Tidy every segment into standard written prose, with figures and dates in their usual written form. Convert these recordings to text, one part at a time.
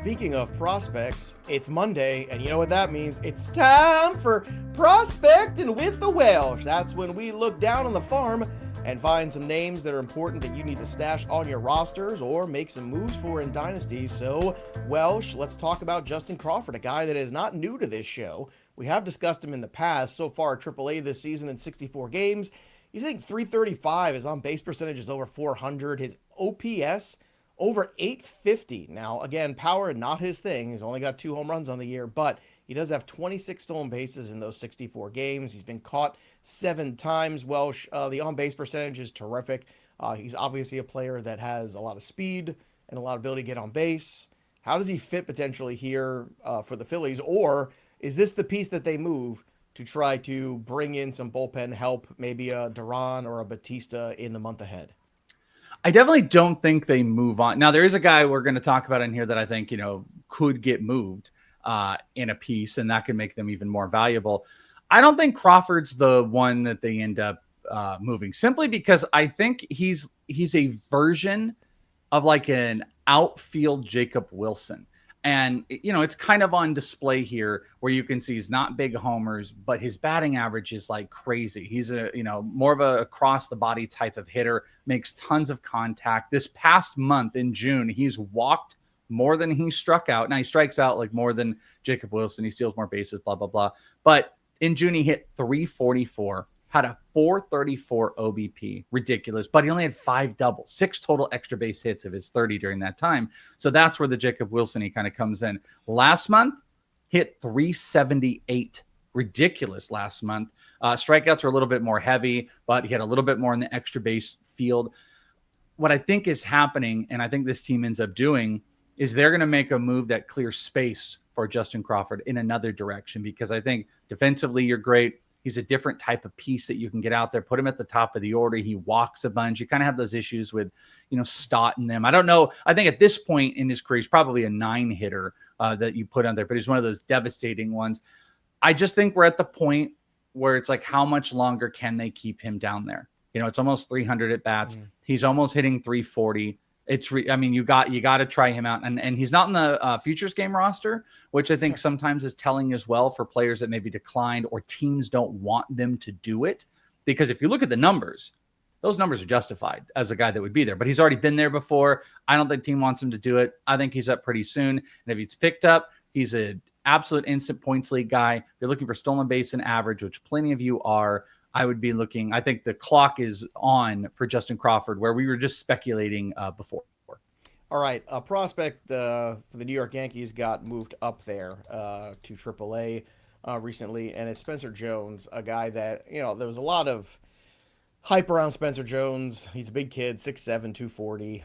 speaking of prospects, it's Monday, and you know what that means? It's time for Prospecting with the Welsh. That's when we look down on the farm and find some names that are important that you need to stash on your rosters or make some moves for in dynasties. So, Welsh, let's talk about Justin Crawford, a guy that is not new to this show. We have discussed him in the past. So far, AAA this season in 64 games. He's hitting 335. His on-base percentage is over 400. His OPS over 850. Now, again, power, not his thing. He's only got 2 home runs on the year, but he does have 26 stolen bases in those 64 games. He's been caught 7 times. Welsh, the on-base percentage is terrific. He's obviously a player that has a lot of speed and a lot of ability to get on base. How does he fit potentially here for the Phillies? Or is this the piece that they move to try to bring in some bullpen help, maybe a Duran or a Batista in the month ahead? I definitely don't think they move on. Now, there is a guy we're going to talk about in here that I think, could get moved in a piece, and that can make them even more valuable. I don't think Crawford's the one that they end up moving, simply because I think he's a version of like an outfield Jacob Wilson. And, it's kind of on display here where you can see he's not big homers, but his batting average is like crazy. He's more of a across the body type of hitter, makes tons of contact. This past month in June, he's walked more than he struck out. Now he strikes out like more than Jacob Wilson. He steals more bases, blah, blah, blah. But in June, he hit 344. Had a 434 OBP, ridiculous, but he only had 5 doubles, 6 total extra base hits of his 30 during that time. So that's where the Jacob Wilson he kind of comes in. Last month, hit 378. Ridiculous last month. Strikeouts are a little bit more heavy, but he had a little bit more in the extra base field. What I think is happening, and I think this team ends up doing, is they're going to make a move that clears space for Justin Crawford in another direction, because I think defensively you're great. He's a different type of piece that you can get out there, put him at the top of the order. He walks a bunch. You kind of have those issues with, Stott and them. I don't know. I think at this point in his career, he's probably a 9 hitter that you put on there, but he's one of those devastating ones. I just think we're at the point where it's like, how much longer can they keep him down there? It's almost 300 at bats. He's almost hitting 340. You got to try him out. And he's not in the futures game roster, which I think sometimes is telling as well for players that maybe declined or teams don't want them to do it. Because if you look at the numbers, those numbers are justified as a guy that would be there. But he's already been there before. I don't think team wants him to do it. I think he's up pretty soon. And if he's picked up, he's an absolute instant points league guy. If you're looking for stolen base and average, which plenty of you are, I would be looking. I think the clock is on for Justin Crawford, where we were just speculating before. All right, a prospect for the New York Yankees got moved up there to AAA recently, and it's Spencer Jones, a guy that, there was a lot of hype around Spencer Jones. He's a big kid, 6'7", 240.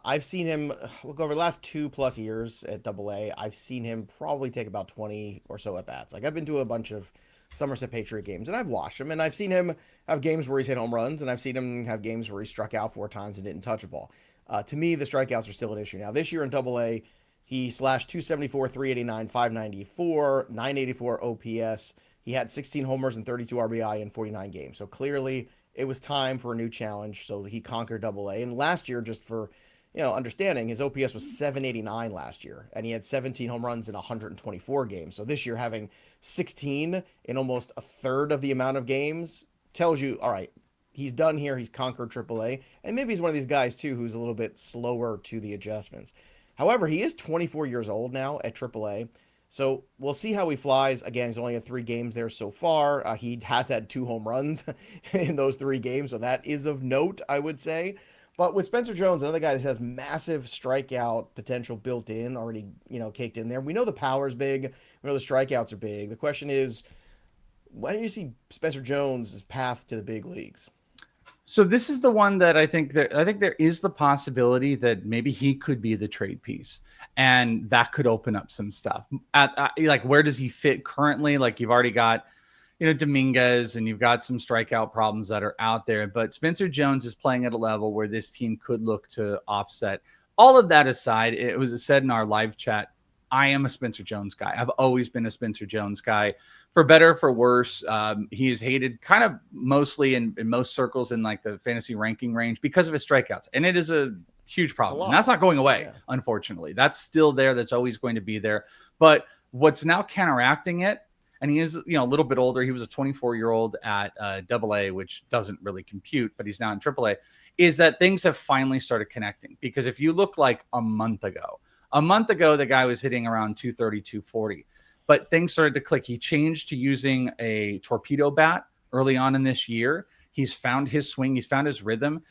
I've seen him, look, over the last 2+ years at AA, I've seen him probably take about 20 or so at-bats. Like, I've been to a bunch of Somerset Patriot games, and I've watched him, and I've seen him have games where he's hit home runs, and I've seen him have games where he struck out 4 times and didn't touch a ball. To me, the strikeouts are still an issue. Now, this year in AA, he slashed 274, 389, 594, 984 OPS. He had 16 homers and 32 RBI in 49 games. So clearly, it was time for a new challenge. So he conquered AA. And last year, just for understanding, his OPS was 789 last year, and he had 17 home runs in 124 games. So this year, having 16 in almost a third of the amount of games tells you, all right, he's done here. He's conquered AAA, and maybe he's one of these guys too who's a little bit slower to the adjustments. However, he is 24 years old now at AAA, so we'll see how he flies. Again, he's only had 3 games there so far. He has had 2 home runs in those 3 games, so that is of note, I would say. But with Spencer Jones, another guy that has massive strikeout potential built in, already, caked in there. We know the power's big. We know the strikeouts are big. The question is, why do you see Spencer Jones' path to the big leagues? So this is the one that I think there is the possibility that maybe he could be the trade piece, and that could open up some stuff. Like, where does he fit currently? Like, you've already got, Dominguez, and you've got some strikeout problems that are out there, but Spencer Jones is playing at a level where this team could look to offset. All of that aside, it was said in our live chat, I am a Spencer Jones guy. I've always been a Spencer Jones guy, for better, for worse. He is hated kind of mostly in most circles in like the fantasy ranking range because of his strikeouts. And it is a Huge problem. And lot. that's not going away, Yeah. unfortunately. That's still there. That's always going to be there. But what's now counteracting it, and he is, a little bit older. He was a 24-year-old at AA, which doesn't really compute, but he's now in AAA, is that things have finally started connecting. Because if you look like a month ago, the guy was hitting around 230, 240. But things started to click. He changed to using a torpedo bat early on in this year. He's found his swing. He's found his rhythm.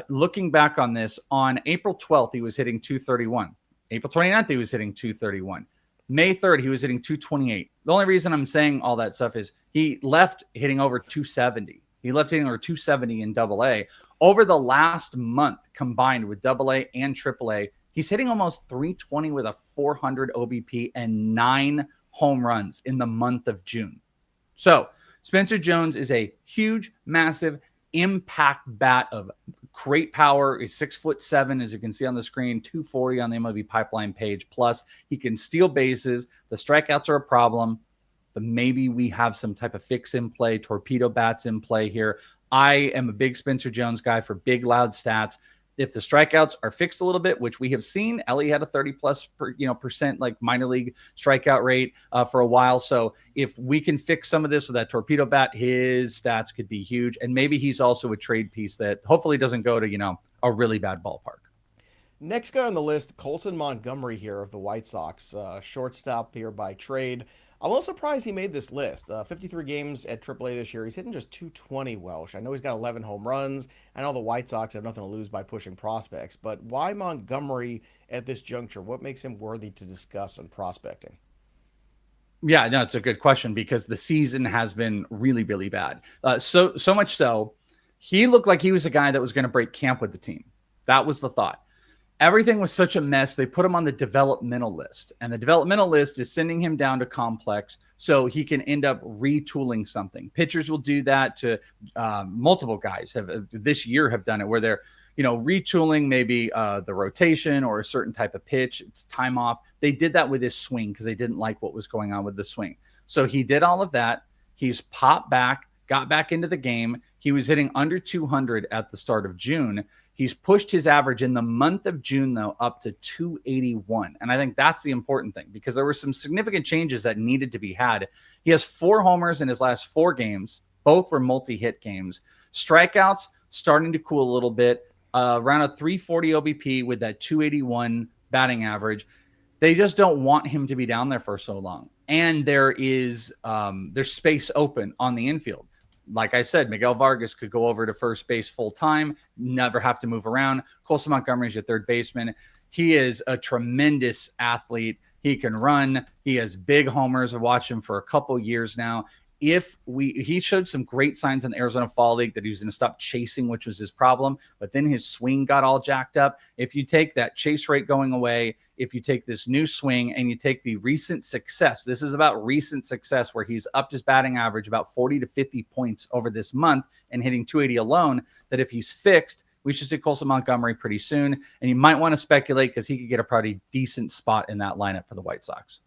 Looking back on this, on April 12th, he was hitting 231. April 29th, he was hitting 231. May 3rd, he was hitting 228. The only reason I'm saying all that stuff is he left hitting over 270. He left hitting over 270 in AA. Over the last month, combined with AA and AAA, he's hitting almost 320 with a 400 OBP and 9 home runs in the month of June. So Spencer Jones is a huge, massive impact bat of great power. He's 6'7", as you can see on the screen, 240 on the MLB pipeline page. Plus, he can steal bases. The strikeouts are a problem, but maybe we have some type of fix in play, torpedo bats in play here. I am a big Spencer Jones guy for big, loud stats. If the strikeouts are fixed a little bit, which we have seen, Ellie had a 30+% like minor league strikeout rate for a while. So if we can fix some of this with that torpedo bat, his stats could be huge. And maybe he's also a trade piece that hopefully doesn't go to, a really bad ballpark. Next guy on the list, Colson Montgomery here of the White Sox, shortstop here by trade. I'm a little surprised he made this list. 53 games at AAA this year. He's hitting just 220 Welsh. I know he's got 11 home runs. I know the White Sox have nothing to lose by pushing prospects, but why Montgomery at this juncture? What makes him worthy to discuss in prospecting? Yeah, no, it's a good question because the season has been really, really bad. So much so, he looked like he was a guy that was going to break camp with the team. That was the thought. Everything was such a mess. They put him on the developmental list, and the developmental list is sending him down to complex so he can end up retooling something. Pitchers will do that to multiple guys have this year have done it where they're, retooling maybe the rotation or a certain type of pitch. It's time off. They did that with his swing because they didn't like what was going on with the swing. So he did all of that. He's popped back, got back into the game. He was hitting under 200 at the start of June. He's pushed his average in the month of June, though, up to 281. And I think that's the important thing because there were some significant changes that needed to be had. He has 4 homers in his last 4 games. Both were multi-hit games. Strikeouts starting to cool a little bit, around a 340 OBP with that 281 batting average. They just don't want him to be down there for so long. And there's space open on the infield. Like I said, Miguel Vargas could go over to first base full time, never have to move around. Colson Montgomery is your third baseman. He is a tremendous athlete. He can run. He has big homers. I've watched him for a couple years now. He showed some great signs in the Arizona Fall League that he was going to stop chasing, which was his problem. But then his swing got all jacked up. If you take that chase rate going away, if you take this new swing and you take the recent success, this is about recent success where he's upped his batting average about 40 to 50 points over this month and hitting 280 alone, that if he's fixed, we should see Colson Montgomery pretty soon. And you might want to speculate because he could get a pretty decent spot in that lineup for the White Sox.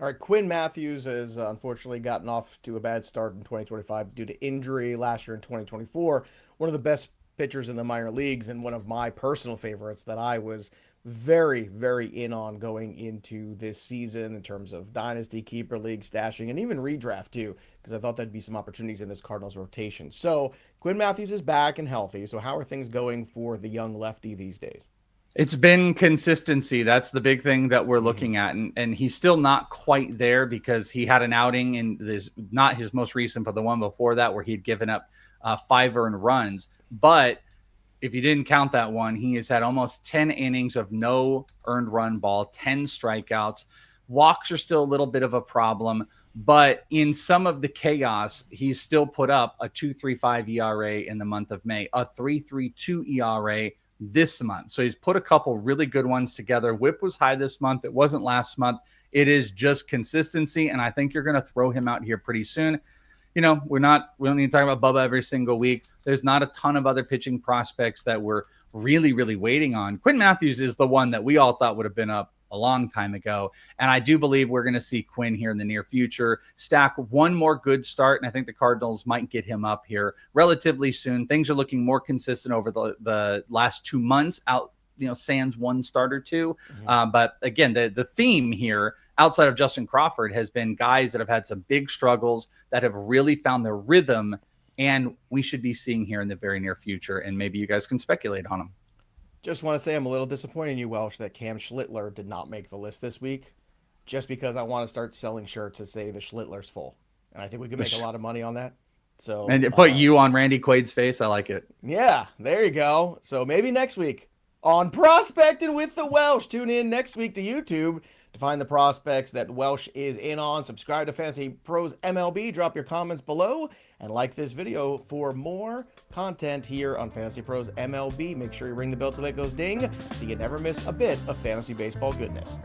All right, Quinn Mathews has unfortunately gotten off to a bad start in 2025 due to injury last year in 2024. One of the best pitchers in the minor leagues and one of my personal favorites that I was very, very in on going into this season in terms of dynasty, keeper league, stashing, and even redraft too, because I thought there'd be some opportunities in this Cardinals rotation. So Quinn Mathews is back and healthy. So how are things going for the young lefty these days? It's been consistency. That's the big thing that we're looking at. And he's still not quite there because he had an outing in this, not his most recent, but the one before that where he'd given up 5 earned runs. But if you didn't count that one, he has had almost 10 innings of no earned run ball, 10 strikeouts. Walks are still a little bit of a problem, but in some of the chaos, he's still put up a 2.35 ERA in the month of May, a 3.32 ERA this month. So he's put a couple really good ones together. Whip was high this month. It wasn't last month. It is just consistency. And I think you're going to throw him out here pretty soon. We don't need to talk about Bubba every single week. There's not a ton of other pitching prospects that we're really, really waiting on. Quinn Mathews is the one that we all thought would have been up a long time ago. And I do believe we're going to see Quinn here in the near future stack one more good start. And I think the Cardinals might get him up here relatively soon. Things are looking more consistent over the last 2 months sans one start or two. Mhm. But again, the theme here outside of Justin Crawford has been guys that have had some big struggles that have really found their rhythm, and we should be seeing here in the very near future. And maybe you guys can speculate on them. Just want to say I'm a little disappointed in you, Welsh, that Cam Schlittler did not make the list this week, just because I want to start selling shirts that say the Schlittler's full, and I think we could make a lot of money on that. So, And put you on Randy Quaid's face. I like it. yeah, there you go. So maybe next week on Prospecting with the Welsh. Tune in next week to YouTube to find the prospects that Welsh is in on. Subscribe to Fantasy Pros MLB. Drop your comments below and like this video for more content here on Fantasy Pros MLB. Make sure you ring the bell till that goes ding so you never miss a bit of fantasy baseball goodness.